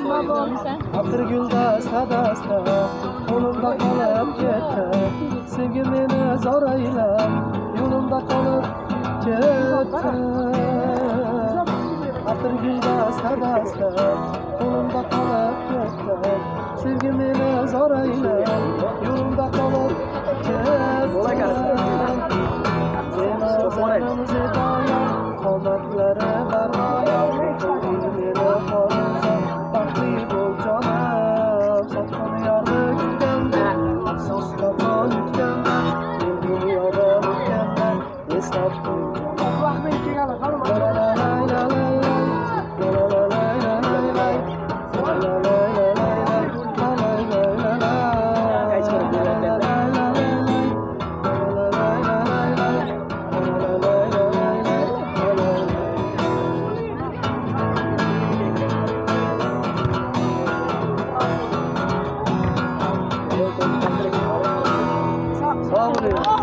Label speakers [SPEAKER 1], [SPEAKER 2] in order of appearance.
[SPEAKER 1] Atirgulda sadasta qo'limda qolib ketdi. Sevgi meni zo'raylab yo'limda qolib ketdi. Atirgulda sadasta qo'limda qolib ketdi. Sevgi meni zo'raylab yo'limda qolib ketdi. Zamanım zedaya, qomatlari barmoya, meni qo'rsa, baxtli bo'l jonim, sotqin yorni kutganda, afsus topon yutganda, men dunyoda o'tganda, eslab Sağ olun.